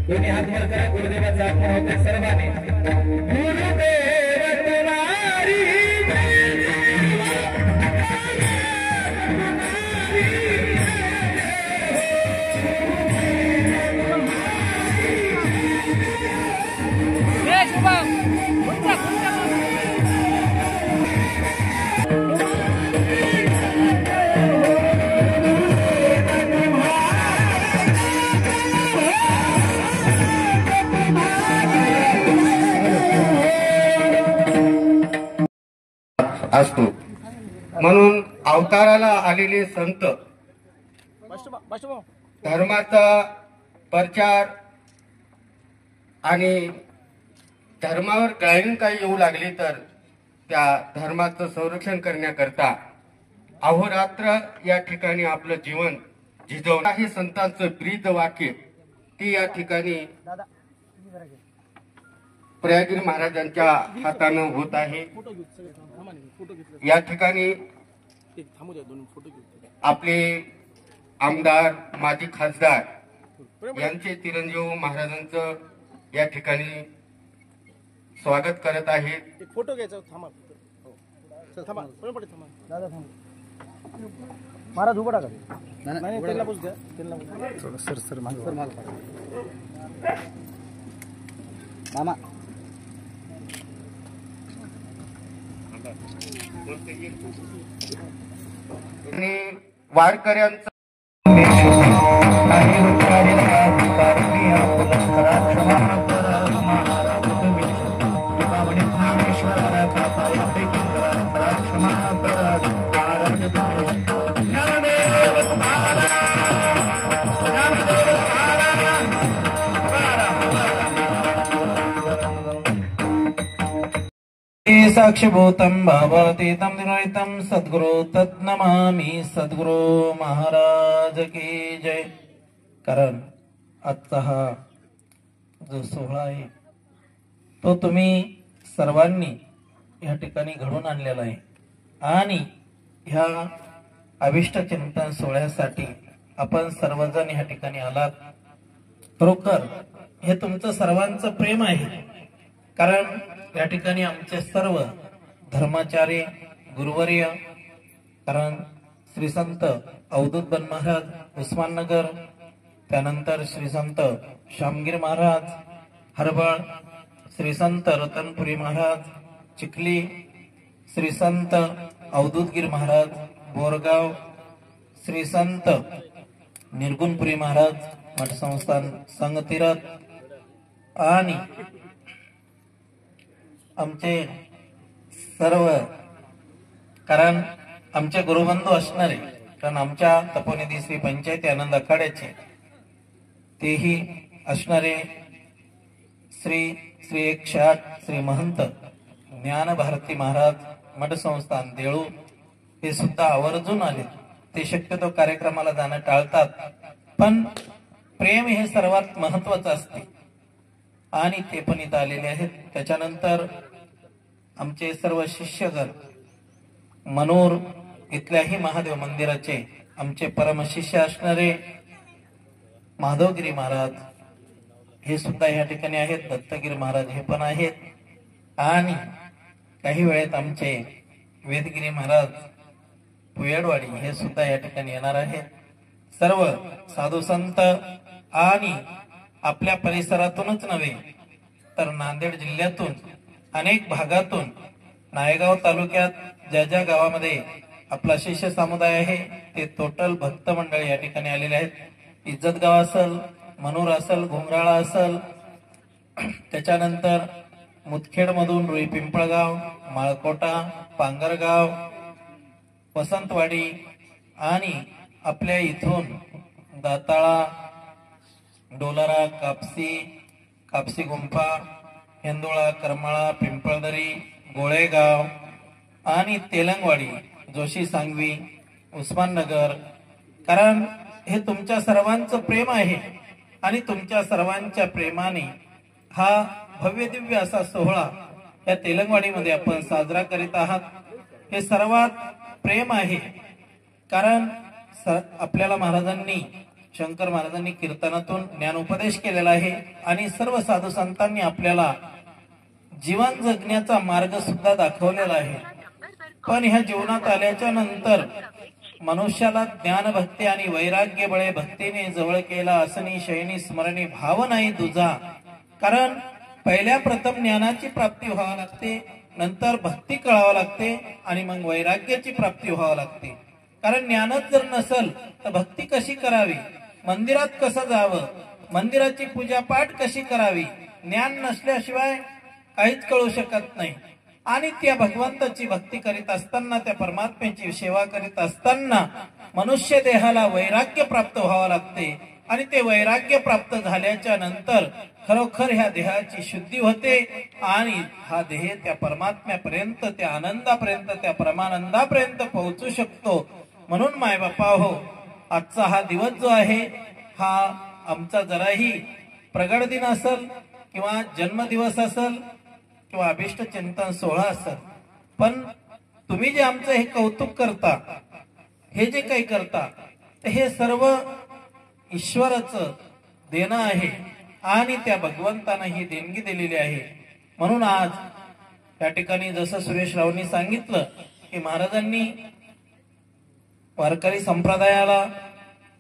दोन्ही हात वर करा, गुरुदेवाचा आगमन होते सर्वांनी. गुरुदेव तुम्हारी असतो. म्हणून अवताराला आलेले संत धर्माचा प्रचार आणि धर्मावर गाळीन काही येऊ लागली तर त्या धर्माचं संरक्षण करण्याकरता अहोरात्र या ठिकाणी आपलं जीवन झिजवणं हे संतांचं ब्रीद वाक्य ती या ठिकाणी प्रयागीर महाराजांच्या हातानं होत आहे. या ठिकाणी आपले आमदार माजी खासदार यांचे चिरंजीव महाराजांचं या ठिकाणी स्वागत करत आहेत. फोटो घ्यायचा थांबा. महाराज उभा टाका. नाही त्यांना बोलू द्या. त्यांना सर सर मामा आणि वारकऱ्यांचा साक्षीभूतम भावातीतम निर्वहितम सद्गुरु तत्नमामि. सद्गुरु महाराज की जय. कारण आजचा हा जो सोहळा आहे तो तुम्ही सर्वांनी या ठिकाणी घडून आणलेला आहे आणि ह्या अभिष्ट चिंतन सोहळ्यासाठी आपण सर्वजण या ठिकाणी आलात. खरोखर हे तुमचं सर्वांचं प्रेम आहे. कारण या ठिकाणी आमचे सर्व धर्माचार्य गुरुवर्य, कारण श्री संत अवधूत बन महाराज उस्माननगर, त्यानंतर श्री संत श्यामगिरी महाराज हरबळ, श्री संत रतनपुरी महाराज चिखली, श्री संत अवधूतगिरी महाराज बोरगाव, श्री संत निर्गुणपुरी महाराज मठ संस्थान संगतीरथ आणि आमचे सर्व, कारण आमचे गुरुबंधू असणारे, कारण आमच्या तपोनिधी श्री पंचायती आनंद आखाड्याचे तेही असणारे श्री 108 श्री महंत ज्ञान भारती महाराज मठ संस्थान देळू हे सुद्धा आवर्जून आले. ते शक्यतो कार्यक्रमाला जाणं टाळतात, पण प्रेम हे सर्वात महत्वाचं असते आणि ते पण इथं आलेले आहेत. त्याच्यानंतर आमचे सर्व शिष्यगण मनोर इथल्याही महादेव मंदिराचे आमचे परमशिष्य असणारे माधवगिरी महाराज हे सुद्धा या ठिकाणी आहेत. दत्तगिरी महाराज हे पण आहेत आणि काही वेळेत आमचे वेदगिरी महाराज पुयडवाडी हे सुद्धा या ठिकाणी येणार आहेत. सर्व साधू संत आणि आपल्या परिसरातूनच नव्हे तर नांदेड जिल्ह्यातून अनेक भागातून नायगाव तालुक्यात ज्या ज्या गावामध्ये आपला शिष्य समुदाय आहे ते टोटल भक्त मंडळी या ठिकाणी आलेले आहेत. इज्जतगाव असल, मनोर असल, घुमराळा असल, त्याच्यानंतर मुदखेड मधून रुई पिंपळगाव, माळकोटा, पांगरगाव, वसंतवाडी आणि आपल्या इथून दाताळा, डोलारा, कापसी गुंफा, हेंदोळा, करमाळा, पिंपळदरी, गोळेगाव आणि तेलंगवाडी, जोशी सांगवी, उस्माननगर, कारण हे तुमच्या सर्वांचं प्रेम आहे आणि तुमच्या सर्वांच्या प्रेमाने हा भव्य दिव्य असा सोहळा या तेलंगवाडीमध्ये आपण साजरा करीत आहात. हे सर्वात प्रेम आहे, कारण आपल्याला महाराजांनी शंकर महाराजांनी कीर्तनातून ज्ञानोपदेश केलेला आहे आणि सर्व साधू संतांनी आपल्याला जीवन जगण्याचा मार्ग सुद्धा दाखवलेला आहे. पण ह्या जीवनात आल्याच्या नंतर मनुष्याला ज्ञान भक्ती आणि वैराग्य बळे भक्तीने जवळ केला असनी शयनी स्मरणी भाव नाही तुझा. कारण पहिल्या प्रथम ज्ञानाची प्राप्ती व्हावी लागते, नंतर भक्ती कळावं लागते आणि मग वैराग्याची प्राप्ती व्हावी लागते. कारण ज्ञानच जर नसल तर भक्ती कशी करावी, मंदिरात कसं जावं, मंदिराची पूजा पाठ कशी करावी, ज्ञान नसल्याशिवाय काहीच कळू शकत नाही. आणि त्या भगवंताची भक्ती करीत असताना, त्या परमात्म्याची सेवा करीत असताना मनुष्य देहाला वैराग्य प्राप्त व्हावं लागते आणि ते वैराग्य प्राप्त झाल्याच्या नंतर खरोखर ह्या देहाची शुद्धी होते आणि हा देह त्या परमात्म्यापर्यंत, त्या आनंदापर्यंत, त्या परमानंदापर्यंत पोहोचू शकतो. म्हणून मायबापा हो, आजचा हा दिवस जो आहे हा आमचा जराही प्रगट दिन असेल किंवा जन्मदिवस असेल किंवा अभिष्ट चिंतन सोहळा असेल, पण तुम्ही जे आमचं हे कौतुक करता, हे जे काही करता, हे सर्व ईश्वराचं देणं आहे आणि त्या भगवंतानं ही देणगी दिलेली आहे. म्हणून आज या ठिकाणी जसं सुरेश रावनी सांगितलं की महाराजांनी वारकरी संप्रदायाला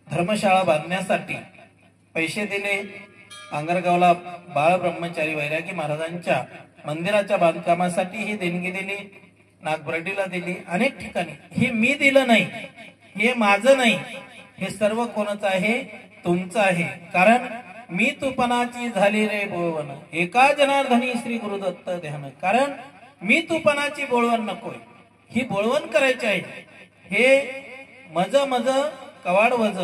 धर्मशाळा बांधण्यासाठी पैसे दिले. आंगरगावला बाळ ब्रह्मचारी वैरागी महाराजांच्या मंदिराच्या बांधकामासाठी ही देणगी दिली, नागबर्डीला दिली, अनेक ठिकाणी. हे मी दिलं नाही, हे माझं नाही, हे सर्व कोणाचं आहे? तुमचं आहे. कारण मी तुपणाची झाली रे बोळवण, एका जनार्दनी श्री गुरुदत्त ध्यान. कारण मी तुपणाची बोळवण नकोय, ही बोळवण करायची आहे. हे मज कवाड वज,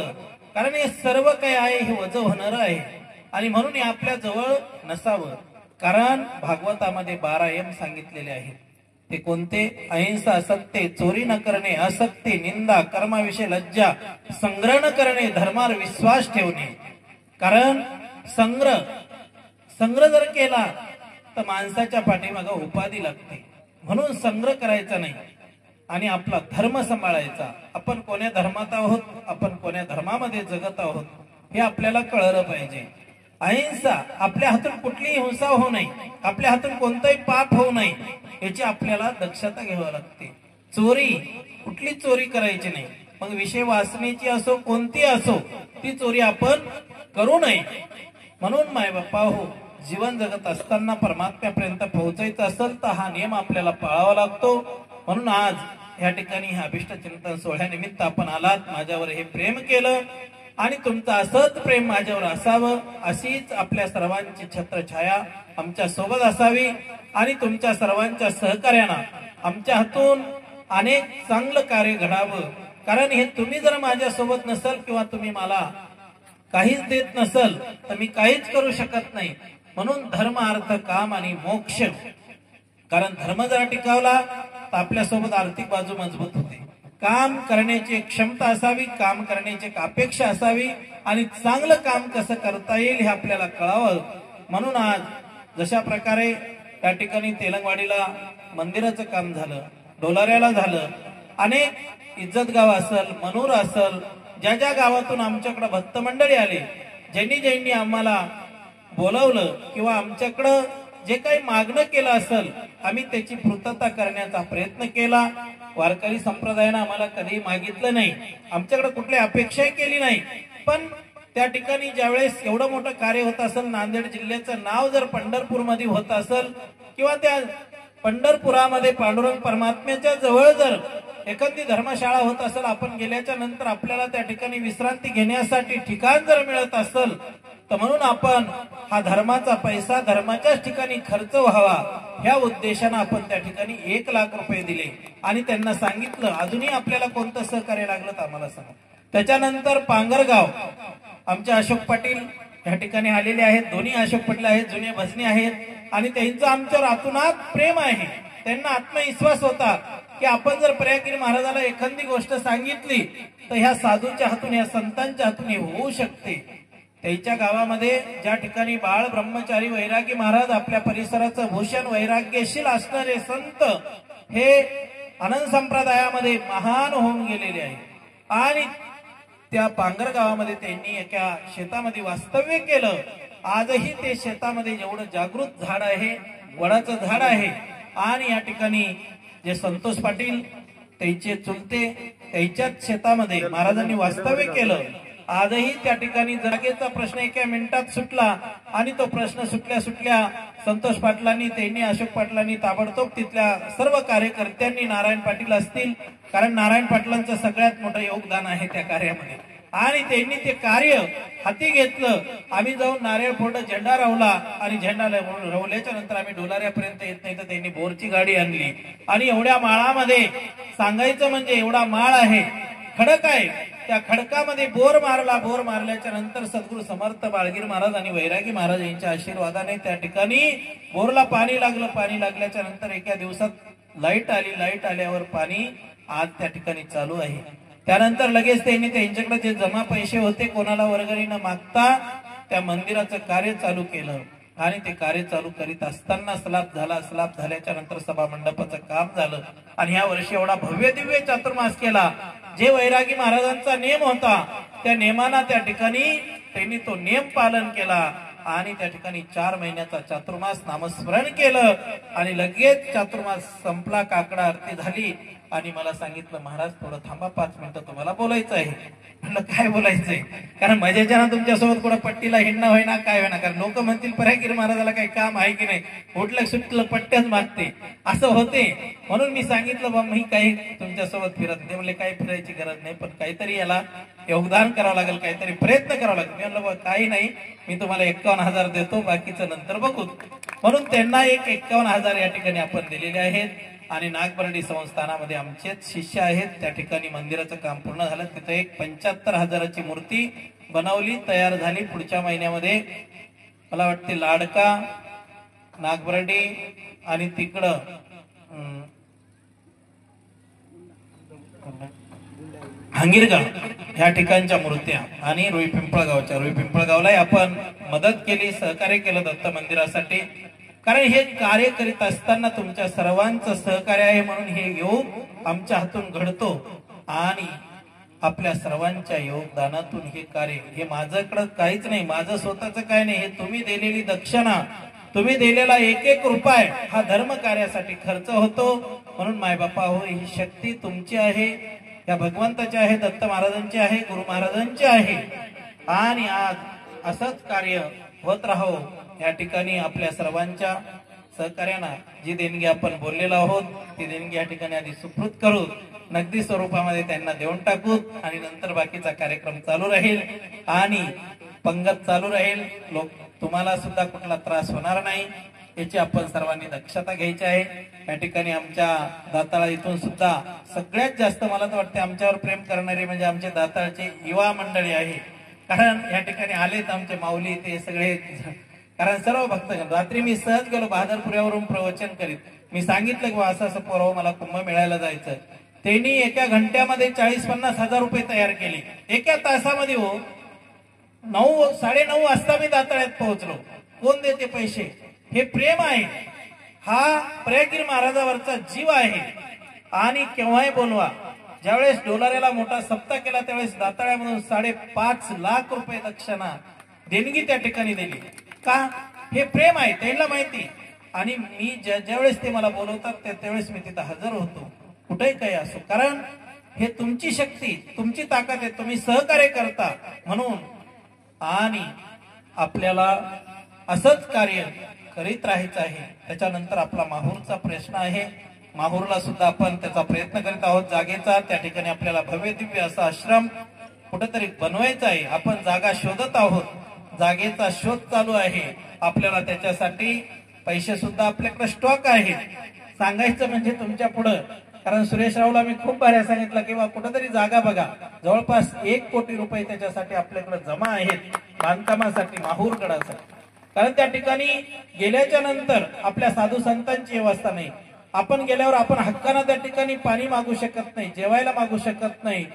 कारण हे सर्व काही आहे हे वज होणार आहे आणि म्हणून हे आपल्या जवळ नसावं. कारण भागवतामध्ये 12 यम सांगितलेले आहेत. ते कोणते? अहिंसा, सत्य, चोरी न करणे, असत्य, निंदा, कर्माविषयी लज्जा, संग्रह न करणे, धर्मावर विश्वास ठेवणे. कारण संग्रह जर केला तर माणसाच्या पाठीमागे उपाधी लागते. म्हणून संग्रह करायचा नाही आणि आपला धर्म सांभाळायचा. आपण कोण्या धर्मात आहोत, आपण कोण्या धर्मामध्ये जगत आहोत हे आपल्याला कळलं पाहिजे. अहिंसा, आपल्या हातून कुठलीही हिंसा होऊ नये, आपल्या हातून कोणतंही पाप होऊ नये याची आपल्याला दक्षता घ्यावी लागते. चोरी, कुठली चोरी करायची नाही. मग विषय वासनेची असो, कोणती असो, ती चोरी आपण करू नये. म्हणून मायबापा हो, जीवन जगत असताना परमात्म्यापर्यंत पोहोचायचं असेल तर हा नियम आपल्याला पाळावा लागतो. म्हणून आज या ठिकाणी हे अभिष्ट चिंतन सोहळ्यानिमित्त आपण आलात, माझ्यावर हे प्रेम केलं आणि तुमचं असंच प्रेम माझ्यावर असावं, अशीच आपल्या सर्वांची छत्रछाया आमच्या सोबत असावी आणि तुमच्या सर्वांच्या सहकार्यानं आमच्या हातून अनेक चांगलं कार्य घडावं. कारण हे तुम्ही जर माझ्या सोबत नसेल किंवा तुम्ही मला काहीच देत नसेल तर मी काहीच करू शकत नाही. म्हणून धर्म, अर्थ, काम आणि मोक्ष. कारण धर्म जर टिकावला तर आपल्या सोबत आर्थिक बाजू मजबूत होते. काम करण्याची एक क्षमता असावी, काम करण्याची एक अपेक्षा असावी आणि चांगलं काम कसं करता येईल हे आपल्याला कळावं. म्हणून आज जशा प्रकारे त्या ठिकाणी तेलंगवाडीला मंदिराचं काम झालं, डोलाऱ्याला झालं, अनेक इज्जत गाव असेल, मनूर असेल, ज्या ज्या गावातून आमच्याकडे भक्त मंडळी आले, ज्यांनी आम्हाला बोलवलं किंवा आमच्याकडं जे काही मागणं केलं असेल आम्ही त्याची पूर्तता करण्याचा प्रयत्न केला. वारकरी संप्रदायानं आम्हाला कधीही मागितलं नाही, आमच्याकडे कुठली अपेक्षाही केली नाही. पण त्या ठिकाणी ज्यावेळेस एवढं मोठं कार्य होत असेल, नांदेड जिल्ह्याचं नाव जर पंढरपूरमध्ये होत असेल किंवा त्या पंढरपुरामध्ये पांडुरंग परमात्म्याच्या जवळ जर एखादी धर्मशाळा होत असेल, आपण गेल्याच्या नंतर आपल्याला त्या ठिकाणी विश्रांती घेण्यासाठी ठिकाण जर मिळत असेल तर म्हणून आपण हा धर्माचा पैसा धर्माच्याच ठिकाणी खर्च व्हावा ह्या उद्देशानं आपण त्या ठिकाणी 1 लाख रुपये दिले आणि त्यांना सांगितलं अजूनही आपल्याला कोणतं सहकार्य लागलं तर आम्हाला सांगा. त्याच्यानंतर पांगरगाव आमचे अशोक पाटील या ठिकाणी आलेले आहेत. दोन्ही अशोक पाटील आहेत, जुने भजनी आहेत आणि त्यांचं आमच्यावर आतुनात प्रेम आहे. त्यांना आत्मविश्वास होता की आपण जर प्रयागगिरी महाराजाला एखादी गोष्ट सांगितली तर ह्या साधूच्या हातून, ह्या संतांच्या हातून हे होऊ शकते. त्यांच्या गावामध्ये ज्या ठिकाणी बाळ ब्रह्मचारी वैरागी महाराज आपल्या परिसराचं भूषण वैराग्यशील असणारे संत हे आनंद संप्रदायामध्ये महान होऊन गेलेले आहे आणि त्या पांगर गावामध्ये त्यांनी एका शेतामध्ये वास्तव्य केलं. आजही ते शेतामध्ये एवढं जागृत झाड आहे, वडाचं झाड आहे. आणि या ठिकाणी जे संतोष पाटील त्यांचे चुलते त्यांच्याच शेतामध्ये महाराजांनी वास्तव्य केलं. आजही त्या ठिकाणी जागेचा प्रश्न एका मिनिटात सुटला आणि तो प्रश्न सुटल्या सुटल्या संतोष पाटलांनी त्यांनी अशोक पाटलांनी ताबडतोब तिथल्या सर्व कार्यकर्त्यांनी नारायण पाटील असतील, कारण नारायण पाटलांचं सगळ्यात मोठं योगदान आहे त्या कार्यामध्ये, आणि त्यांनी ते कार्य हाती घेतलं. आम्ही जाऊन नारळ फोडलं, झेंडा रावला आणि झेंडा रवल्याच्या नंतर आम्ही डोलाऱ्यापर्यंत येत नाही तर त्यांनी बोरची गाडी आणली. आणि एवढ्या माळामध्ये सांगायचं म्हणजे एवढा माळ आहे, खडक आहे, त्या खडकामध्ये बोर मारला. बोर मारल्याच्या नंतर सद्गुरू समर्थ बाळगीर महाराज आणि वैरागी महाराज यांच्या आशीर्वादाने त्या ठिकाणी बोरला पाणी लागलं. पाणी लागल्याच्या नंतर एका दिवसात लाईट आली. लाईट आल्यावर पाणी आज त्या ठिकाणी चालू आहे. त्यानंतर लगेच त्यांनी त्यांच्याकडे जे जमा पैसे होते कोणाला वर्गणी न मागता त्या मंदिराचं कार्य चालू केलं. आणि ते कार्य चालू करीत असताना स्लाप झाला. स्लाप झाल्याच्या नंतर सभा मंडपाचं काम झालं. आणि ह्या वर्षी एवढा भव्य दिव्य चातुर्मास केला. जे वैरागी महाराजांचा नेम होता त्या नेमाना त्या ठिकाणी त्यांनी तो नेम पालन केला आणि त्या ठिकाणी 4 महिन्याचा चातुर्मास नामस्मरण केलं. आणि लगेच चातुर्मास संपला, काकडा आरती झाली आणि मला सांगितलं, महाराज थोडं थांबा, 5 मिनिटं तुम्हाला बोलायचं आहे. म्हणलं काय बोलायचंय? कारण मजेच्या ना तुमच्यासोबत कुठं पट्टीला हिंडणं होईना काय होईना, कारण लोक म्हणतील परागीर महाराजाला काही काम आहे की नाही, उठलं सुटलं पट्ट्याच मागते असं होते. म्हणून मी सांगितलं बा मी काही तुमच्यासोबत फिरत नाही. म्हणले काही फिरायची गरज नाही, पण काहीतरी याला योगदान करावं लागेल, काहीतरी प्रयत्न करावा लागेल. मी म्हणलं काही नाही, मी तुम्हाला 51,000 देतो, बाकीचं नंतर बघू. म्हणून त्यांना 51,000 या ठिकाणी आपण दिलेले आहेत. आणि नागबर्डी संस्थानामध्ये आमचेच शिष्य आहेत. त्या ठिकाणी मंदिराचं काम पूर्ण झालं. तिथे एक 75,000ची मूर्ती बनवली, तयार झाली. पुढच्या महिन्यामध्ये मला वाटते लाडका, नागबर्डी आणि तिकडं हांगीरगाव ह्या ठिकाणच्या मूर्त्या आणि रुई पिंपळगावच्या. रुई पिंपळगावलाही आपण मदत केली, सहकार्य केलं दत्त मंदिरासाठी. कारण हे कार्य करीत असताना तुमच्या सर्वांचं सहकार्य आहे, म्हणून हे योग आमच्या हातून घडतो. आणि आपल्या सर्वांच्या योगदानातून हे कार्य, हे माझ्याकडं काहीच नाही, माझं स्वतःच काय नाही, हे तुम्ही दिलेली दक्षिणा, तुम्ही दिलेला 1-1 रुपये हा धर्म कार्यासाठी खर्च होतो. म्हणून मायबापा हो, ही शक्ती तुमची आहे, या भगवंताची आहे, दत्त महाराजांची आहे, गुरु महाराजांची आहे. आणि आज असंच कार्य होत राहो. या ठिकाणी आपल्या सर्वांच्या सहकार्यानं जी देणगी आपण बोललेलो आहोत ती देणगी या ठिकाणी आधी सुपूर्द करू, नगदी स्वरूपामध्ये त्यांना देऊन टाकू आणि नंतर बाकीचा कार्यक्रम चालू राहील आणि पंगत चालू राहील. लोक तुम्हाला सुद्धा कुठला त्रास होणार नाही याची आपण सर्वांनी दक्षता घ्यायची आहे. या ठिकाणी आमच्या दाताळा इथून सुद्धा सगळ्यात जास्त मला तर वाटते आमच्यावर प्रेम करणारे म्हणजे आमचे दाताळचे युवा मंडळी आहे. कारण या ठिकाणी आलेत आमचे माऊली ते सगळे, कारण सर्व भक्तगण. रात्री मी सहज गेलो बहादरपुऱ्यावरून प्रवचन करीत, मी सांगितलं की असं असं पोराव मला कुंभमेळ्याला जायचं. त्यांनी एका घंट्यामध्ये 40-50 हजार रुपये तयार केले. एका तासामध्ये हो 9-9:30 वाजता मी दाताळ्यात पोहोचलो. कोण देते पैसे? हे प्रेम आहे, हा प्रयागीर महाराजावरचा जीव आहे. आणि केव्हाही बोलवा, ज्यावेळेस डोलाऱ्याला मोठा सप्ताह केला त्यावेळेस दाताळ्यामधून 5.5 लाख रुपये दक्षिणा देणगी त्या ठिकाणी दिली. का? हे प्रेम आहे, त्यांना माहिती. आणि मी ज्यावेळेस ते मला बोलवतात त्यावेळेस मी तिथं हजर होतो, कुठेही काही असो. कारण हे तुमची शक्ती, तुमची ताकद आहे, तुम्ही सहकार्य करता म्हणून. आणि आपल्याला असंच कार्य करीत राहायचं आहे. त्याच्यानंतर आपला माहूरचा प्रश्न आहे. माहूरला सुद्धा आपण त्याचा प्रयत्न करीत आहोत जागेचा. त्या ठिकाणी आपल्याला भव्य दिव्य असा आश्रम कुठेतरी बनवायचा आहे. आपण जागा शोधत आहोत, जागेचा शोध चालू आहे. आपल्याला त्याच्यासाठी पैसे सुद्धा आपल्याकडे स्टॉक आहे. सांगायचं म्हणजे तुमच्या पुढं, कारण सुरेशरावला मी खूप भारी सांगितलं किंवा कुठेतरी जागा बघा, जवळपास 1 कोटी रुपये त्याच्यासाठी आपल्याकडे जमा आहेत बांधकामासाठी, माहूरगडासाठी. कारण त्या ठिकाणी गेल्याच्या नंतर आपल्या साधू संतांची व्यवस्था नाही. आपण गेल्यावर आपण हक्कानं त्या ठिकाणी पाणी मागू शकत नाही, जेवायला मागू शकत नाही.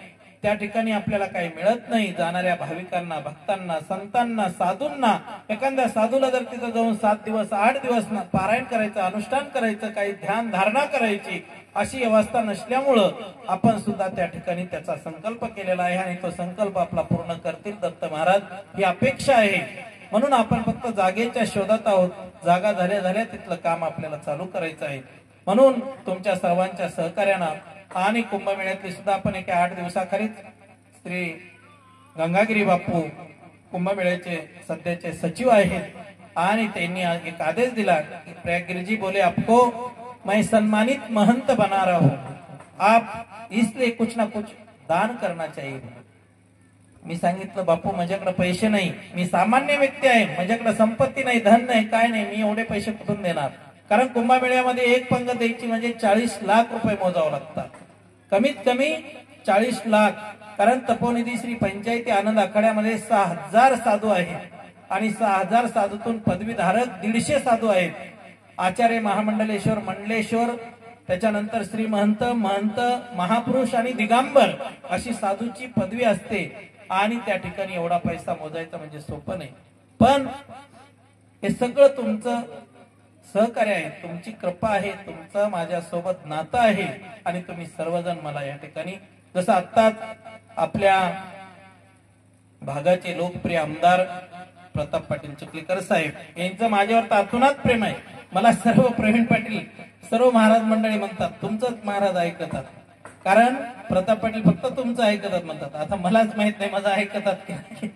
त्या ठिकाणी आपल्याला काही मिळत नाही. जाणाऱ्या भाविकांना, भक्तांना, संतांना, साधूंना, एखाद्या साधूला जर तिथं जाऊन 7 दिवस 8 दिवस पारायण करायचं, अनुष्ठान करायचं, काही ध्यान धारणा करायची अशी अवस्था नसल्यामुळं आपण सुद्धा त्या ठिकाणी त्याचा संकल्प केलेला आहे आणि तो संकल्प आपला पूर्ण करतील दत्त महाराज ही अपेक्षा आहे. म्हणून आपण फक्त जागेच्या शोधात आहोत. जागा झाल्या झाल्या तिथलं काम आपल्याला चालू करायचं आहे. म्हणून तुमच्या सर्वांच्या सहकार्यानं आणि कुंभमेळ्यातले सुद्धा आपण एका 8 दिवसाखालीच श्री गंगागिरी बापू कुंभमेळ्याचे सध्याचे सचिव आहेत आणि त्यांनी एक आदेश दिला की प्रयागगिरी जी बोले आपको मैं सम्मानित महंत बना रहा हूं, आप इसलिए कुछ ना कुछ दान करना चाहिए. मी सांगितलं बापू माझ्याकडे पैसे नाही, मी सामान्य व्यक्ती आहे, माझ्याकडे संपत्ती नाही, धन नाही, काय नाही, मी एवढे पैसे कुठून देणार. कारण कुंभमेळ्यामध्ये एक पंगत द्यायची म्हणजे 40 लाख रुपये मोजावं लागतात, कमीत कमी 40 लाख. कारण तपोनिधी श्री पंचायती आनंद आखाड्यामध्ये 6000 साधू आहेत आणि 6000 साधूतून पदवीधारक 150 साधू आहेत. आचार्य, महामंडलेश्वर, मंडलेश्वर, त्याच्यानंतर श्री महंत, महंत, महापुरुष आणि दिगंबर अशी साधूची पदवी असते आणि त्या ठिकाणी एवढा पैसा मोजायचा म्हणजे सोपं नाही. पण हे सगळं तुमचं सहकार्य आहे, तुमची कृपा आहे, तुमचं माझ्यासोबत नातं आहे आणि तुम्ही सर्वजण मला या ठिकाणी जसं आत्ताच आपल्या भागाचे लोकप्रिय आमदार प्रताप पाटील चिखलीकर साहेब यांचं माझ्यावर अतोनात प्रेम आहे. मला सर्व प्रवीण पाटील, सर्व महाराज मंडळी म्हणतात तुमचंच महाराज ऐकतात, कारण प्रताप पाटील फक्त तुमचं ऐकतात म्हणतात. आता मलाच माहित नाही माझं ऐकतात की नाही.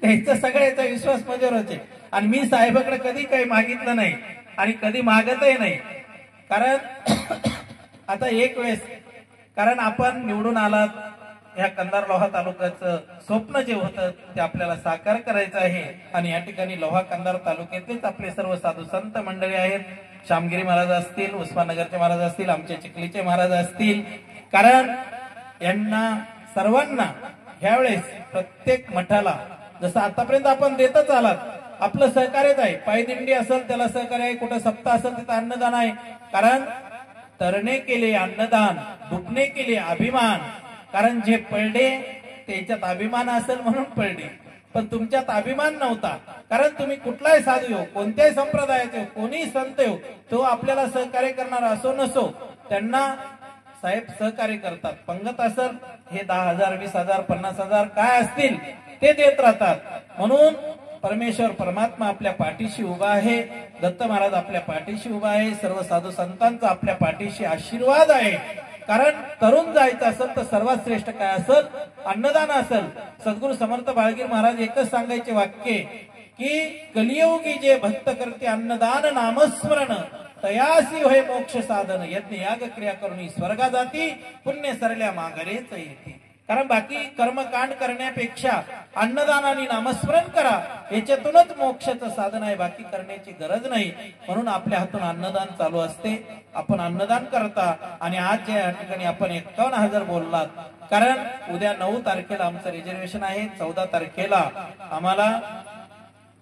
त्यांचा सगळ्याचा विश्वास माझ्यावर होते आणि मी साहेबाकडे कधी काही मागितलं नाही आणि कधी मागतही नाही. कारण आता एक वेळेस, कारण आपण निवडून आलात, या कंधार लोहा तालुक्याचं स्वप्न जे होतं ते आपल्याला साकार करायचं आहे आणि या ठिकाणी लोहा कंधार तालुक्यातलेच आपले सर्व साधू संत मंडळी आहेत. श्यामगिरी महाराज असतील, उस्माननगरचे महाराज असतील, आमचे चिखलीचे महाराज असतील. कारण यांना सर्वांना ह्यावेळेस प्रत्येक मठाला जसं आतापर्यंत आपण देतच आलात, आपलं सहकार्यच आहे. पायदिंडी असेल त्याला सहकार्य आहे, कुठं सप्ताह असेल तिथं अन्नदान आहे. कारण तरणे केले अन्नदान, डुबणे केले अभिमान. कारण जे पडले त्याच्यात अभिमान असेल म्हणून पडले, पण तुमच्यात अभिमान नव्हता. कारण तुम्ही कुठलाही साधू हो, कोणत्याही संप्रदायाचे हो, कोणीही संत हो, तो आपल्याला सहकार्य करणार असो नसो, त्यांना साहेब सहकार्य करतात. पंगत असेल हे 10,000, 20,000, 50,000 काय असतील ते देत राहतात. म्हणून परमेश्वर परमात्मा आपल्या पाठीशी उभा आहे, दत्त महाराज आपल्या पाठीशी उभा आहे, सर्व साधू संतांचा आपल्या पाठीशी आशीर्वाद आहे. कारण तरुण जायचं असेल तर सर्वात श्रेष्ठ काय असेल? अन्नदान असेल. सद्गुरू समर्थ बाळगीर महाराज एकच सांगायचे वाक्य की कलियुगी जे भक्त करते अन्नदान नामस्मरण, तयासी होय मोक्ष साधन, यज्ञ याग क्रिया करून स्वर्गा जाती, पुण्य सरल्या माघारेच येते. कारण बाकी कर्मकांड करण्यापेक्षा अन्नदान आणि नामस्मरण करा, याच्यातूनच मोक्षाचं साधन आहे, बाकी करण्याची गरज नाही. म्हणून आपल्या हातून अन्नदान चालू असते, आपण अन्नदान करता. आणि आज या ठिकाणी आपण 51,000 बोललात, कारण उद्या 9 तारखेला आमचं रिझर्वेशन आहे, 14 तारखेला आम्हाला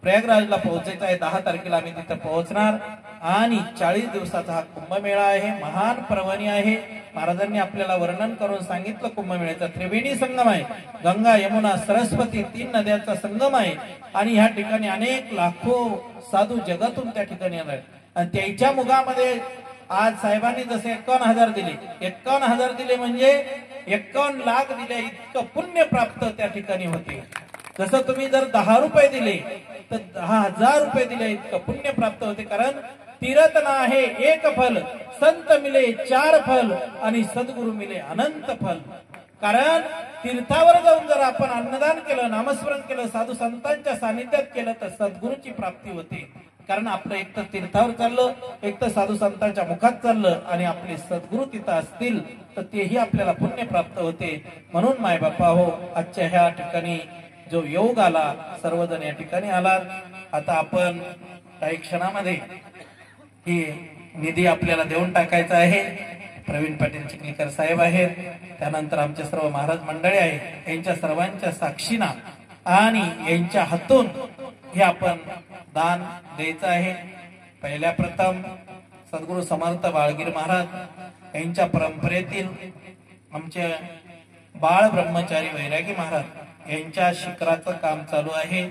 प्रयागराजला पोहोचायचं आहे, 10 तारखेला आम्ही तिथे पोहोचणार. आणि 40 दिवसाचा हा कुंभमेळा आहे, महान पर्वणी आहे. महाराजांनी आपल्याला वर्णन करून सांगितलं कुंभमेळ्याचा त्रिवेणी संगम आहे, गंगा यमुना सरस्वती 3 नद्यांचा संगम आहे. आणि ह्या ठिकाणी अनेक लाखो साधू जगातून त्या ठिकाणी येणार आणि त्यांच्या मुखामध्ये आज साहेबांनी जसे 51,000 दिले, 51,000 दिले म्हणजे 51 लाख दिले इतकं पुण्य प्राप्त त्या ठिकाणी होते. जसं तुम्ही जर 10 रुपये दिले तर 10,000 रुपये दिले इतकं पुण्य प्राप्त होते. कारण तीरथ ना आहे एक फल, संत मिले 4 फल आणि सद्गुरु मिले अनंत फल. कारण तीर्थावर जाऊन जर आपण अन्नदान केलं, नामस्मरण केलं, साधू संतांच्या सानिध्यात केलं तर सद्गुरूची प्राप्ती होते. कारण आपलं एक तर तीर्थावर चाललं, एक तर साधू संतांच्या मुखात चाललं आणि आपले सद्गुरू तिथं असतील तर तेही आपल्याला पुण्य प्राप्त होते. म्हणून माय बापा हो, आजच्या ह्या ठिकाणी जो योग आला, सर्वजण या ठिकाणी आलात. आता आपण काही क्षणामध्ये ही निधी आपल्याला देऊन टाकायचा आहे. प्रवीण पाटील चिखलीकर साहेब आहेत, त्यानंतर आमचे सर्व महाराज मंडळी आहेत, यांच्या सर्वांच्या साक्षीना आणि यांच्या हातून हे आपण दान द्यायचं आहे. पहिल्या प्रथम सद्गुरू समर्थ बाळगीर महाराज यांच्या परंपरेतील आमचे बाळ ब्रह्मचारी वैरागी महाराज यांच्या शिखराचं काम चालू आहे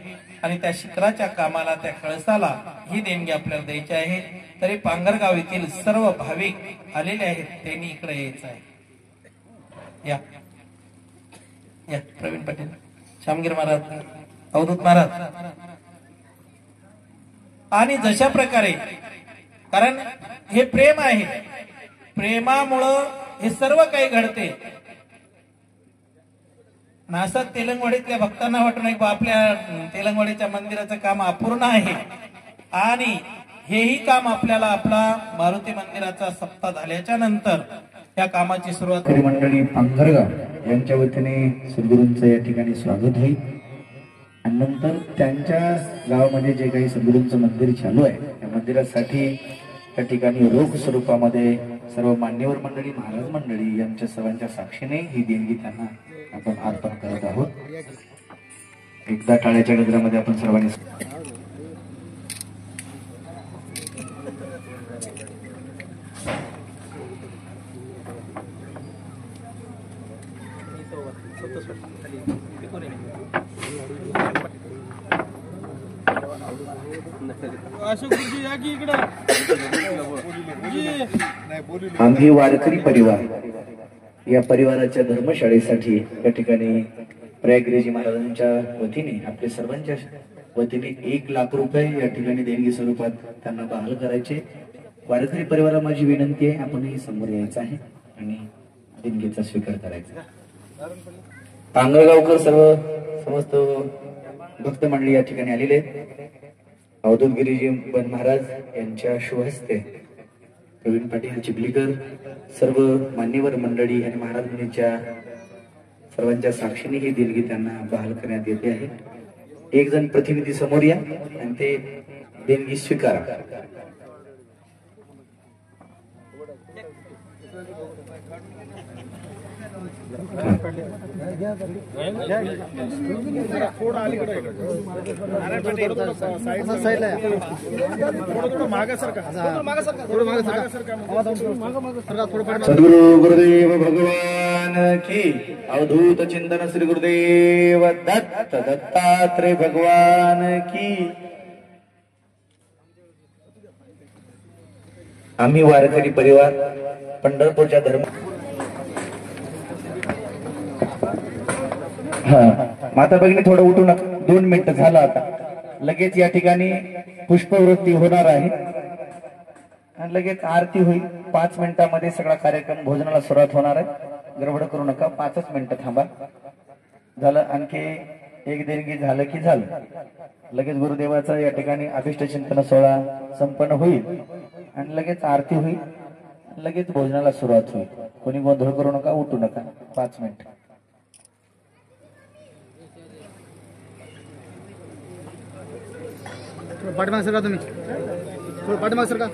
आणि त्या शिखराच्या कामाला, त्या कळसाला ही देणगी आपल्याला द्यायची आहे. तरी पांगरगाव येथील सर्व भाविक आलेले आहेत, त्यांनी इकडे यायचं आहे. या या प्रवीण पाटील, श्यामगिरी महाराज, अवधूत महाराज. आणि जशा प्रकारे, कारण हे प्रेम आहे, प्रेमामुळं हे सर्व काही घडते. नासात तेलंगवाडीतल्या भक्तांना वाटून एक आपल्या तेलंगवाडीच्या मंदिराचं काम अपूर्ण आहे आणि हेही काम आपल्याला आपला मारुती मंदिराचा सप्ताह झाल्याच्या नंतर या कामाची सुरुवात. मंडळी पांघरगाव यांच्या वतीने सद्गुरूंचं या ठिकाणी स्वागत होईल आणि नंतर त्यांच्या गावामध्ये जे काही सद्गुरूंचं मंदिर चालू आहे त्या मंदिरासाठी त्या ठिकाणी रोख स्वरूपामध्ये सर्व मान्यवर मंडळी, महाराज मंडळी यांच्या सर्वांच्या साक्षीने ही देणगी त्यांना आपण अर्पण करत आहोत. एकदा टाळ्याच्या गजरामध्ये आपण सर्वांनी आम्ही वारकरी परिवार या परिवाराच्या धर्मशाळेसाठी या ठिकाणी प्रयागराजी महाराजांच्या वतीने, आपल्या सर्वांच्या वतीने 1 लाख रुपये या ठिकाणी देणगी स्वरूपात त्यांना बहाल करायचे. वारकरी परिवाराला माझी विनंती आहे, आपणही समोर यायचं आहे आणि देणगीचा स्वीकार करायचा. पांगरगावकर सर्व समस्त भक्त मंडळी या ठिकाणी आलेले आहेत. अवधूत गिरीजी महाराज यांच्या शुभहस्ते प्रवीण पाटील चिखलीकर, सर्व मान्यवर मंडळी आणि महाराज मुनीच्या सर्वांच्या साक्षीने ही देणगी त्यांना बहाल करण्यात येते आहे. एक जण प्रतिनिधी समोर या आणि ते देणगी स्वीकारा. सद्गुरु गुरुदेव भगवान की, अवधूत चिंतन श्री गुरुदेव दत्त दत्तात्रेय भगवान की. आम्ही वारकरी परिवार पंढरपूरच्या धर्म माता भगिनी थोडं उठू नका, 2 मिनिटं झालं आता. लगेच या ठिकाणी पुष्पवृत्ती होणार आहे आणि लगेच आरती होईल. 5 मिनिटांमध्ये सगळा कार्यक्रम, भोजनाला सुरुवात होणार आहे. गडबड करू नका, 5च मिनिटं थांबा. झालं, आणखी एक देणगी झालं की झालं. लगेच गुरुदेवाचा या ठिकाणी अभिष्ट चिंतन सोहळा संपन्न होईल आणि लगेच आरती होईल, लगेच भोजनाला सुरुवात होईल. कोणी गोंधळ करू नका, उठू नका. 5 मिनिट. पाठीमाग सरका, तुम्ही पाठीमाग सरका.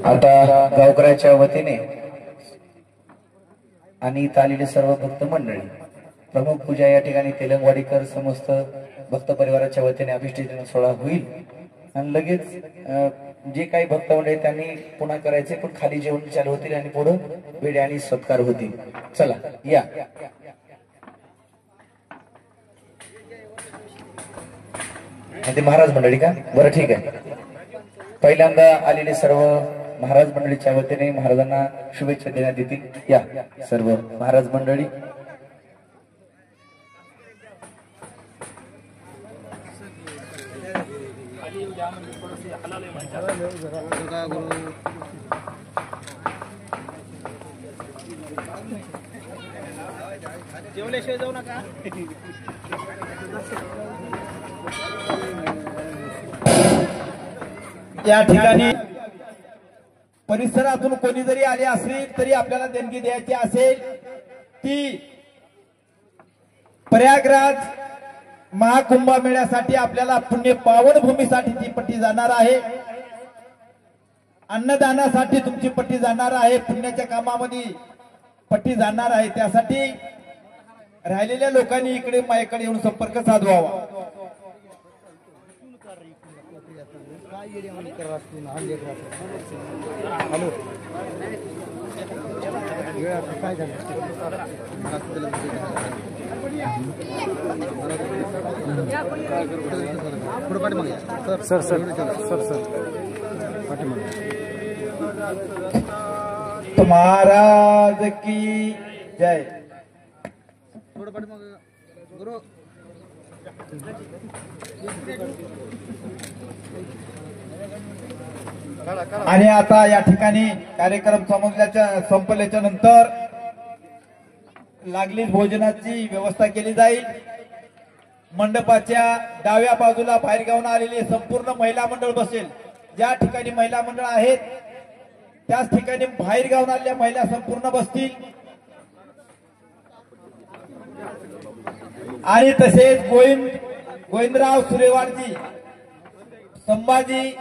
आता गावकऱ्याच्या वतीने आणि इथं आलेले सर्व भक्त मंडळी, प्रमुख पूजा या ठिकाणी तेलंगवाडीकर समस्त भक्त परिवाराच्या वतीने अभिष्ट सोहळा होईल आणि लगेच जे काही भक्त मंडळी त्यांनी पुन्हा करायचे, पण खाली जेवण चालू होतील आणि पुढे वेळ आणि सत्कार होतील. चला या. ते महाराज मंडळी का? बरं, ठीक आहे. पहिल्यांदा आलेले सर्व महाराज मंडळीच्या वतीने महाराजांना शुभेच्छा देण्यात येतील. या सर्व महाराज मंडळी. जेवल्याशिवाय जाऊ नका. या ठिकाणी परिसरातून कोणी जरी आले असले तरी आपल्याला देणगी द्यायची असेल ती प्रयागराज महाकुंभमेळ्यासाठी आपल्याला पुण्य पावन भूमीसाठी ती पट्टी जाणार आहे. अन्नदानासाठी तुमची पट्टी जाणार आहे. पुण्याच्या कामामध्ये पट्टी जाणार आहे. त्यासाठी राहिलेल्या लोकांनी इकडे माझ्याकडे येऊन संपर्क साधवावा. सर सर सर सर पाठीमागे. महाराज की जय. थोडं पाठीमागे गुरु. आणि आता या ठिकाणी कार्यक्रम संपल्याच्या नंतर लागलीच भोजनाची व्यवस्था केली जाईल. मंडपाच्या डाव्या बाजूला बाहेरगावून आलेले संपूर्ण महिला मंडळ बसेल. ज्या ठिकाणी महिला मंडळ आहेत त्याच ठिकाणी बाहेरगावून आलेल्या महिला संपूर्ण बसतील. आणि तसेच गोविंदराव सुरेवाडजी, संभाजी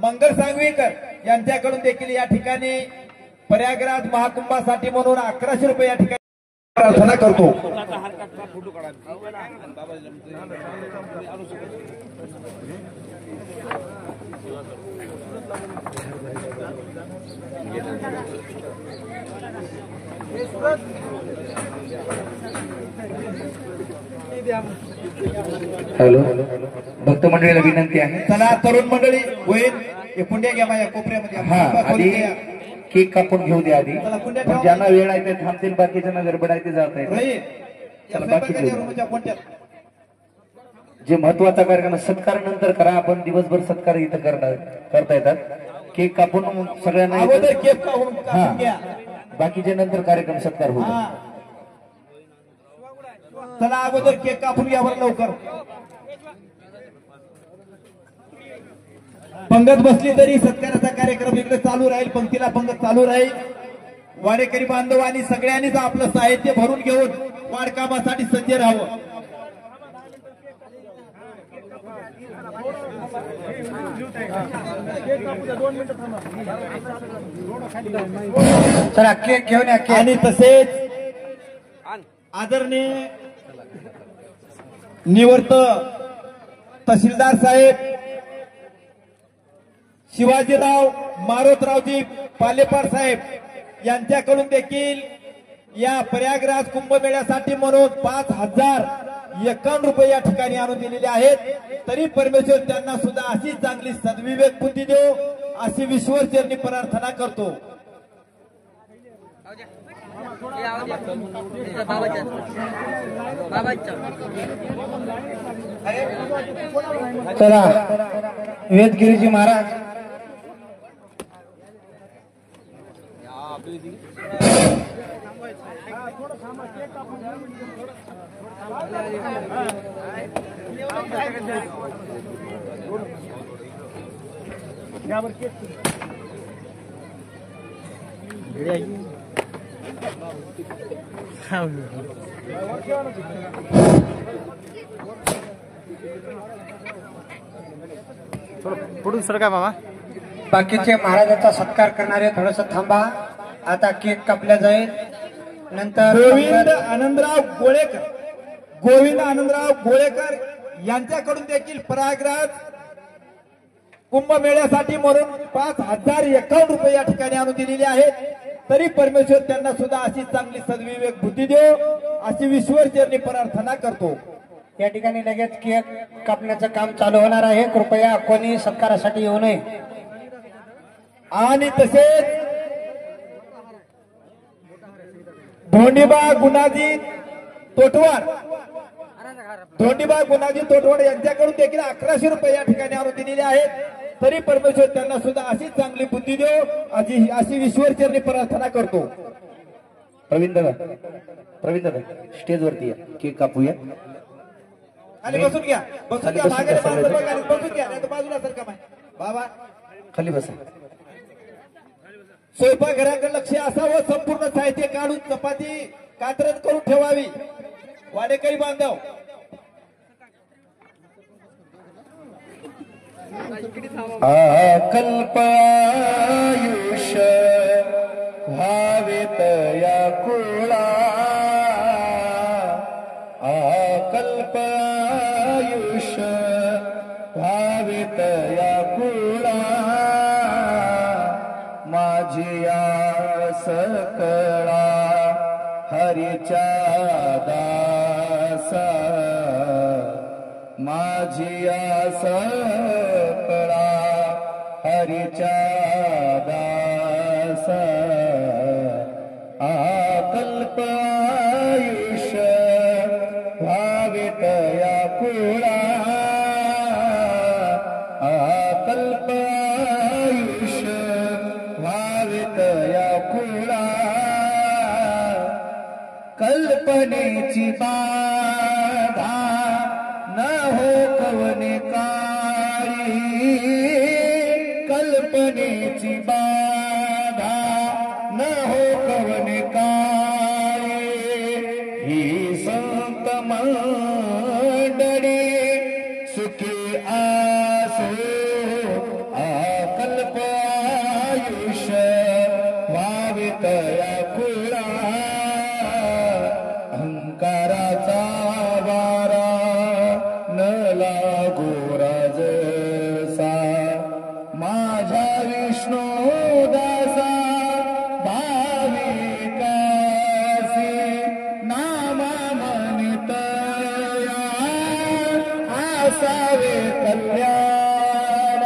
मंगल सांगवीकर यांच्याकडून देखील या ठिकाणी प्रयागराज महाकुंभासाठी म्हणून 1100 रुपये या ठिकाणी प्रार्थना करतो. हॅलो, भक्त मंडळीला विनंती आहे. चला तरुण मंडळी होईल पुंड्या घ्या माझ्या कोपऱ्यामध्ये. हा, आधी केक कापून घेऊ द्या आधी. पण ज्यांना वेळ आहे ते थांबतील, बाकीच्यांना गडबड आहे ते जात आहेत. जे महत्वाचा कार्यक्रम सत्कार नंतर करा. आपण दिवसभर सत्कार इथं करता येतात. केक कापून सगळ्यांना केक कापून घ्या. बाकीचे नंतर कार्यक्रम सत्कार होतो. चला अगोदर केक कापून घ्या बरं लवकर. पंगत बसली तरी सत्काराचा कार्यक्रम इकडे चालू राहील. पंक्तीला पंगत चालू राहील. वाडेकरी बांधवांनी सगळ्यांनीच आपलं साहित्य भरून घेऊन वाडकामासाठी सज्ज राहावं. चला केक घेऊन या. आणि तसेच आदरणीय निवृत्त तहसीलदार साहेब शिवाजीराव मारोतरावजी पालेपार साहेब यांच्याकडून देखील या प्रयागराज कुंभमेळ्यासाठी म्हणून 5051 रुपये या ठिकाणी आणून दिलेले आहेत. तरी परमेश्वर त्यांना सुद्धा अशी चांगली सद्विवेक बुद्धी देव अशी विश्वर चरणी प्रार्थना करतो. चला वेदगिरीजी महाराज. पुढून सर काय मामा. बाकीचे महाराजांचा सत्कार करणारे थोडस थांबा. आता केक कापला जाईल. नंतर गोविंद आनंदराव गोळेकर यांच्याकडून देखील प्रयागराज कुंभमेळ्यासाठी म्हणून 5051 रुपये या ठिकाणी आणून दिलेले आहेत. तरी परमेश्वर त्यांना सुद्धा अशी चांगली सद्विवेक बुद्धी देव अशी विश्वर चरणी प्रार्थना करतो. या ठिकाणी लगेच केक कापण्याचं काम चालू होणार आहे. कृपया कोणी सत्कारासाठी येऊ नये. आणि तसेच धोंडीबा गुणाजी तोटवाड यांच्याकडून देखील 1100 रुपये या ठिकाणी आणून दिलेले आहेत. तरी परमेश्वर त्यांना सुद्धा अशी चांगली बुद्धी देव अशी विश्वर चरणी प्रार्थना करतो. प्रवीण दादा स्टेजवरती या, केक कापूया. खाली बसून घ्या, बसून खाली घ्या, बसून मागे घ्या माणसं सगळे. बघा, बसून घ्या, नाही तर बाजूला सरका माय बाबा. खाली बसा. स्वयंपाकघराकडे लक्ष असावं. संपूर्ण साहित्य काढून चपाती कातरण करून ठेवावी. वाडेकरी बांधव कल्प आयुष्य भावेत या कुळा, कल्प आयुष्य भावेत या कुळा, माझी आस कळा हरीच्या दासा, माझी आस कळा हरीच्या दासा, कल्प आयुष्य भावेत या कुळा, कल्प आयुष्य भावेत या कुळा, कल्पनेची बाधा न हो कवने काळी, कल्पनेची बाधा न हो कवने काळी, ही संत मंडळी सुखी आसो, कल्प आयुष्य भावित या कुळा, अहंकाराचा वारा न लागो राजसा, माझ्या विष्णू दासा भाविकासी, नामा म्हणितया आसावे कल्याण,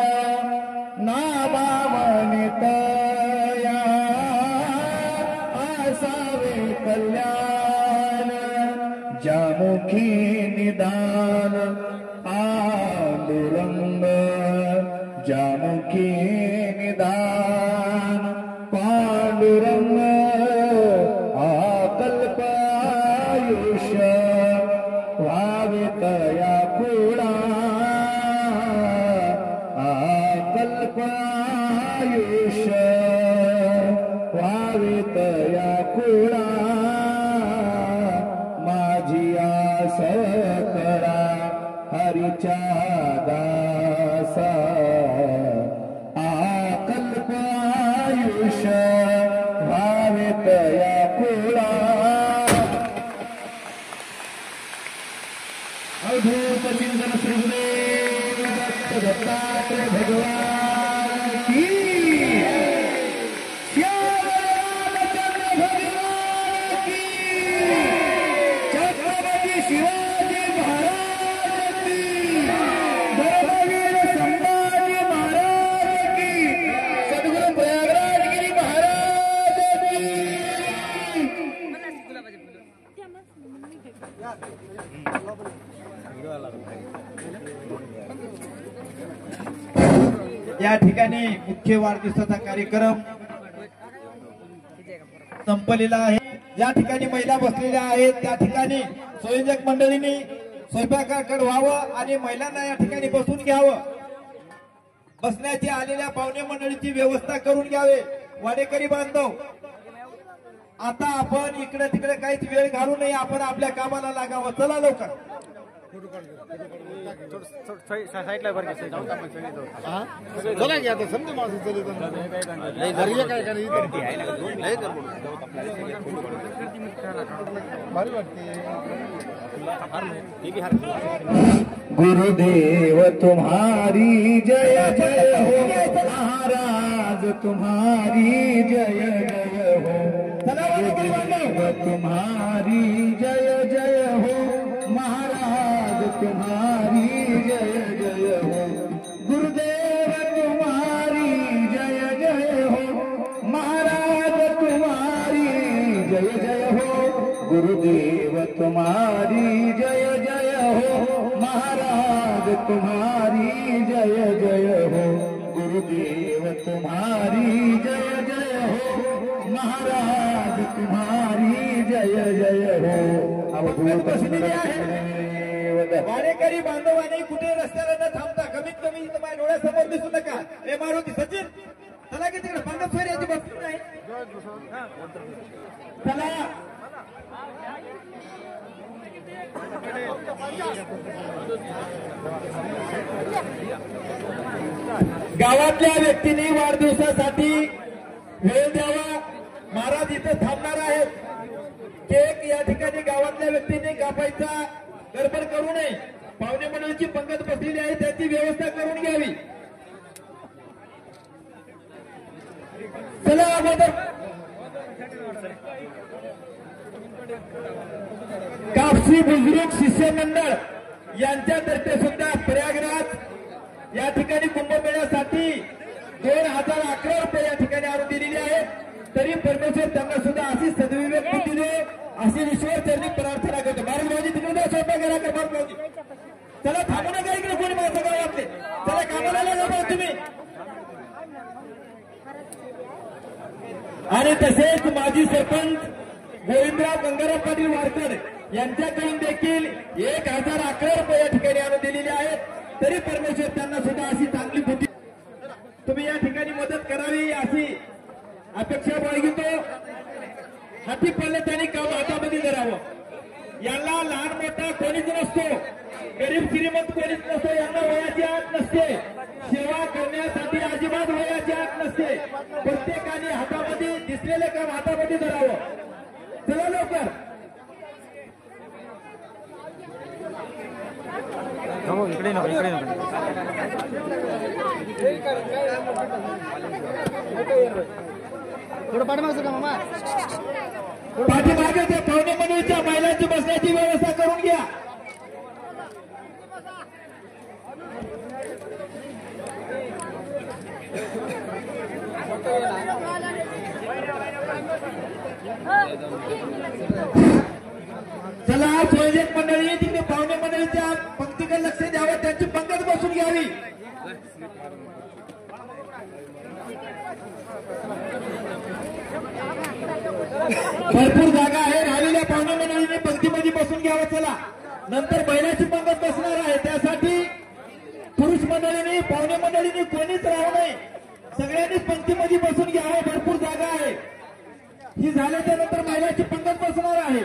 नामा म्हणितया आसावे कल्याण, ज्यामुखी निदान पांडुरंग, ज्यामुखी निदान पांडुरंग, कल्प आयुष्य भावित या कुळा, कल्प आयुष्य भावित या कुळा, माझी आस करा हरीच्या दासा, कल्प आयुष्य भावित या कुळा. अवधूत चिंतन श्री गुरुदेव दत्त दत्तात्रेय भगवान की, श्याम रामचंद्र भगवान की, छत्रपती शिवाजी महाराज की, धर्मवीर संभाजी महाराज की, सद्गुरु प्रयागराज गिरी महाराज की. या ठिकाणी मुख्य वाढदिवसाचा कार्यक्रम संपलेला आहे. या ठिकाणी महिला बसलेल्या आहेत. त्या ठिकाणी संयोजक मंडळींनी स्वयंपाकाकडे व्हावं आणि महिलांना या ठिकाणी बसून घ्यावं. बसण्याची आलेल्या पाहुणे मंडळीची व्यवस्था करून घ्यावे. वाडेकरी बांधव, आता आपण इकडे तिकडे काहीच वेळ घालू नये. आपण आपल्या कामाला लागावं. चला लवकर. साईडला बरं का चला की आता समजा माझं गुरुदेव तुम्हारी जय जय हो, महाराज तुम्हारी जय जय हो, गुरुदेव तुम्हारी जय जय हो, महाराज तुम्हारी जय जय हो, गुरुदेव तुम्हारी जय जय हो, महाराज तुम्हारी जय जय हो, गुरुदेव तुम्हारी जय जय हो, महाराज तुम्हारी जय जय हो, गुरुदेव तुम्हारी जय जय हो, महाराज तुम्हारी जय जय हो पंगत बसलेली आहे. वारेकरी बांधवांनी कुठे रस्त्याला न थांबता कमीत कमी इथं माझ्या डोळ्यासमोर दिसू नका. हे मारुती सचिन चला की तिकडे पंगत सोयऱ्याची बसली नाही. चला गावातल्या व्यक्तींनी वाढदिवसासाठी वेळ द्यावा. महाराज इथे थांबणार आहेत. केक या ठिकाणी गावातल्या व्यक्तींनी कापायचा गडबड करू नये. पाहुणे मंडळीची पंगत बसलेली आहे त्याची व्यवस्था करून घ्यावी. चला अगोदर कापसी बुजुर्ग शिष्य मंडळ यांच्यातर्फे सुद्धा प्रयागराज या ठिकाणी कुंभमेळ्यासाठी 2011 रुपये या ठिकाणी आणून दिलेली आहेत. तरी परमेश्वर त्यांना सुद्धा अशी सद्विवेक बुद्धी दे अशी ईश्वरचरणी प्रार्थना करतो. महाराज भाऊजी तिकडे जा स्वयंपाक करा कर भाऊजी. चला थांबू नका इकडे कोणी माझं गावातले. चला कामाला लागा तुम्ही. आणि तसेच माजी सरपंच गोविंदराव गंगाराम पाटील वारकर यांच्याकडून देखील 1011 रुपये या ठिकाणी आणून दिलेले आहेत. तरी परमेश्वर त्यांना सुद्धा अशी चांगली बुद्धी तुम्ही या ठिकाणी मदत करावी अशी अपेक्षा बाळगितो. हाती पडले त्यांनी काम हातामध्ये धरावं. यांना लहान मोठा कोणीच नसतो. गरीब श्रीमंत कोणीच नसतो. यांना वयाची आठ नसते. सेवा करण्यासाठी अजिबात वयाची आठ नसते. प्रत्येकाने हातामध्ये दिसलेलं काम हातामध्ये धरावं. चला लवकर इकडे नको इकडे नको. थोडं पाठीमागचं का मामा. पाठीमागे त्या पाहुणे मंडळीच्या महिलांची बसण्याची व्यवस्था करून घ्या. चला स्वयंसेवक मंडळी तिकडे पाहुणे मंडळीच्या पंक्तीकडे लक्ष द्यावं. त्यांची पंगत बसून घ्यावी. भरपूर जागा आहे. राहिलेल्या पाहुणे मंडळीने पंक्तीमध्ये बसून घ्यावं. चला नंतर बैलाची पंगत बसणार आहे. त्यासाठी पुरुष मंडळीने पाहुणे मंडळीने कोणीच राहू नये. सगळ्यांनी पंक्तीमध्ये बसून घ्यावं. भरपूर जागा आहे. ही झाल्याच्या नंतर महिलाची पंगत बसणार आहे.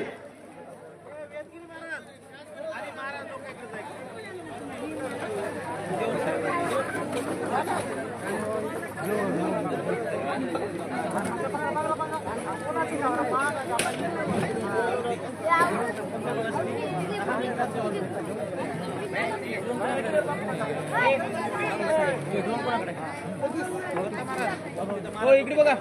हो इकडे बघा.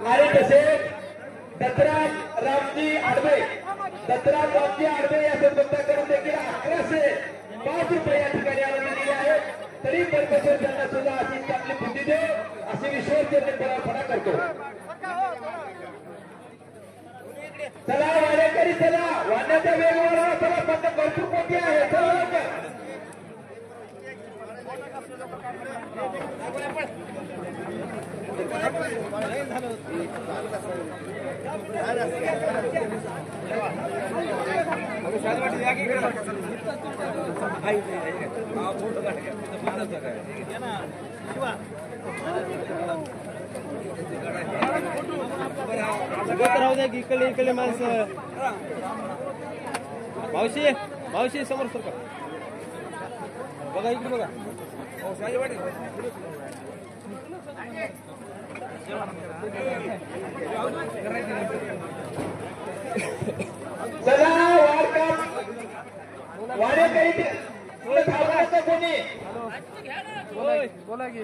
आणि तसेच दत्तराज रामजी आडवे या संबंधाकडून देखील 1105 रुपये या ठिकाणी आणून दिलेले आहेत. तरी परमेश्वर त्यांना सुद्धा अशी चांगली बुद्धी दे अशी विश्वास प्रार्थना करतो. चला वारेकरी चला. वाण्याच्या वेगावर चला. पद्धत भरपूर मोठी आहे. चला लवकर. राहू द्या की इकडे इकडे माणसं. मावशी मावशी समोर सर बघा इकडे बघा. चला वारेकरी थांबायचं कोणी. बोला की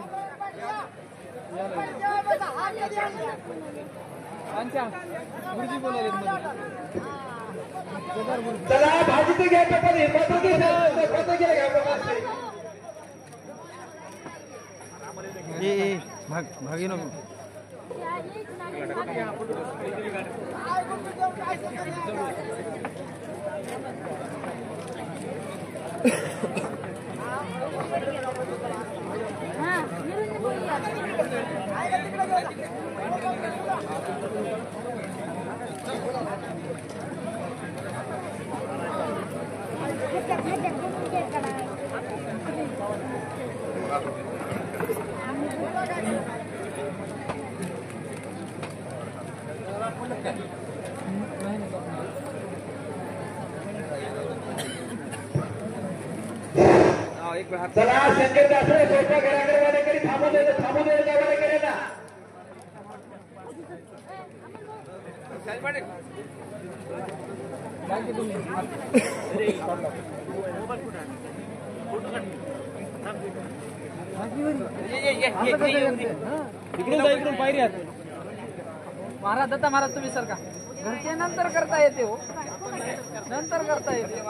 गुरुजी बोलायले. चला भाजीचं घ्या पण हिंमत घ्या. भागी नको. चला शंकर दासरे सोपा घराकडे थांबू दे गावाकडे ना. इकडून पायरी महाराज दत्ता महाराज तुम्ही सर का घरचे नंतर करता येते हो, नंतर करता येते.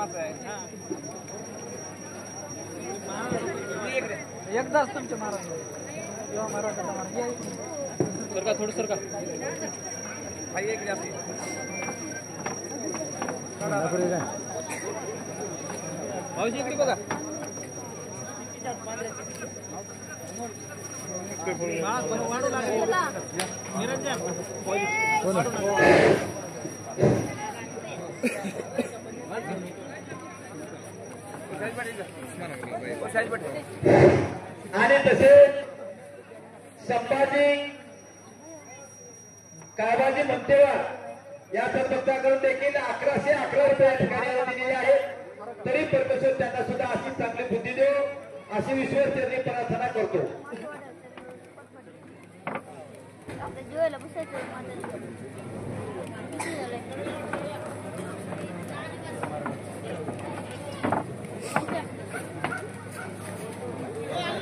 एकदाच तुमचे महाराज किंवा महाराज दत्ता महाराज सर का थोडं सर का भाऊजी इकडे बघा. आणि तसेच संभाजी काबाजी मंतेवार या सरपंचाकडून देखील 1111 रुपये या ठिकाणी दिलेले आहेत. तरी परमेश्वर त्यांना सुद्धा अशी चांगली बुद्धी देऊ अशी विश्वास त्यांनी प्रार्थना करतो.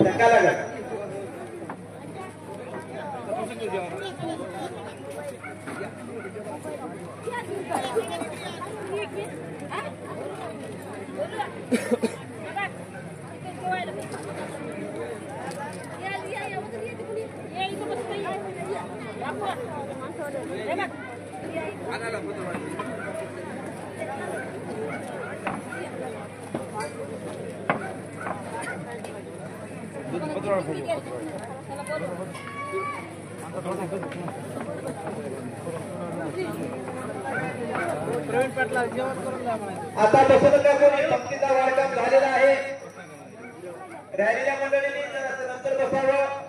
धक्का लागला. आता बसत कोणी पंक्तीचा वाढकाम झालेला आहे. राहिलेल्या मंडळींनी नंतर बसावं.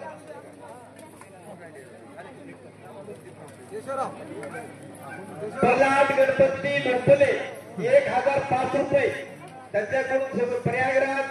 प्रल्हाद गणपती लोटले 1005 रुपये त्यांच्याकडून प्रयागराज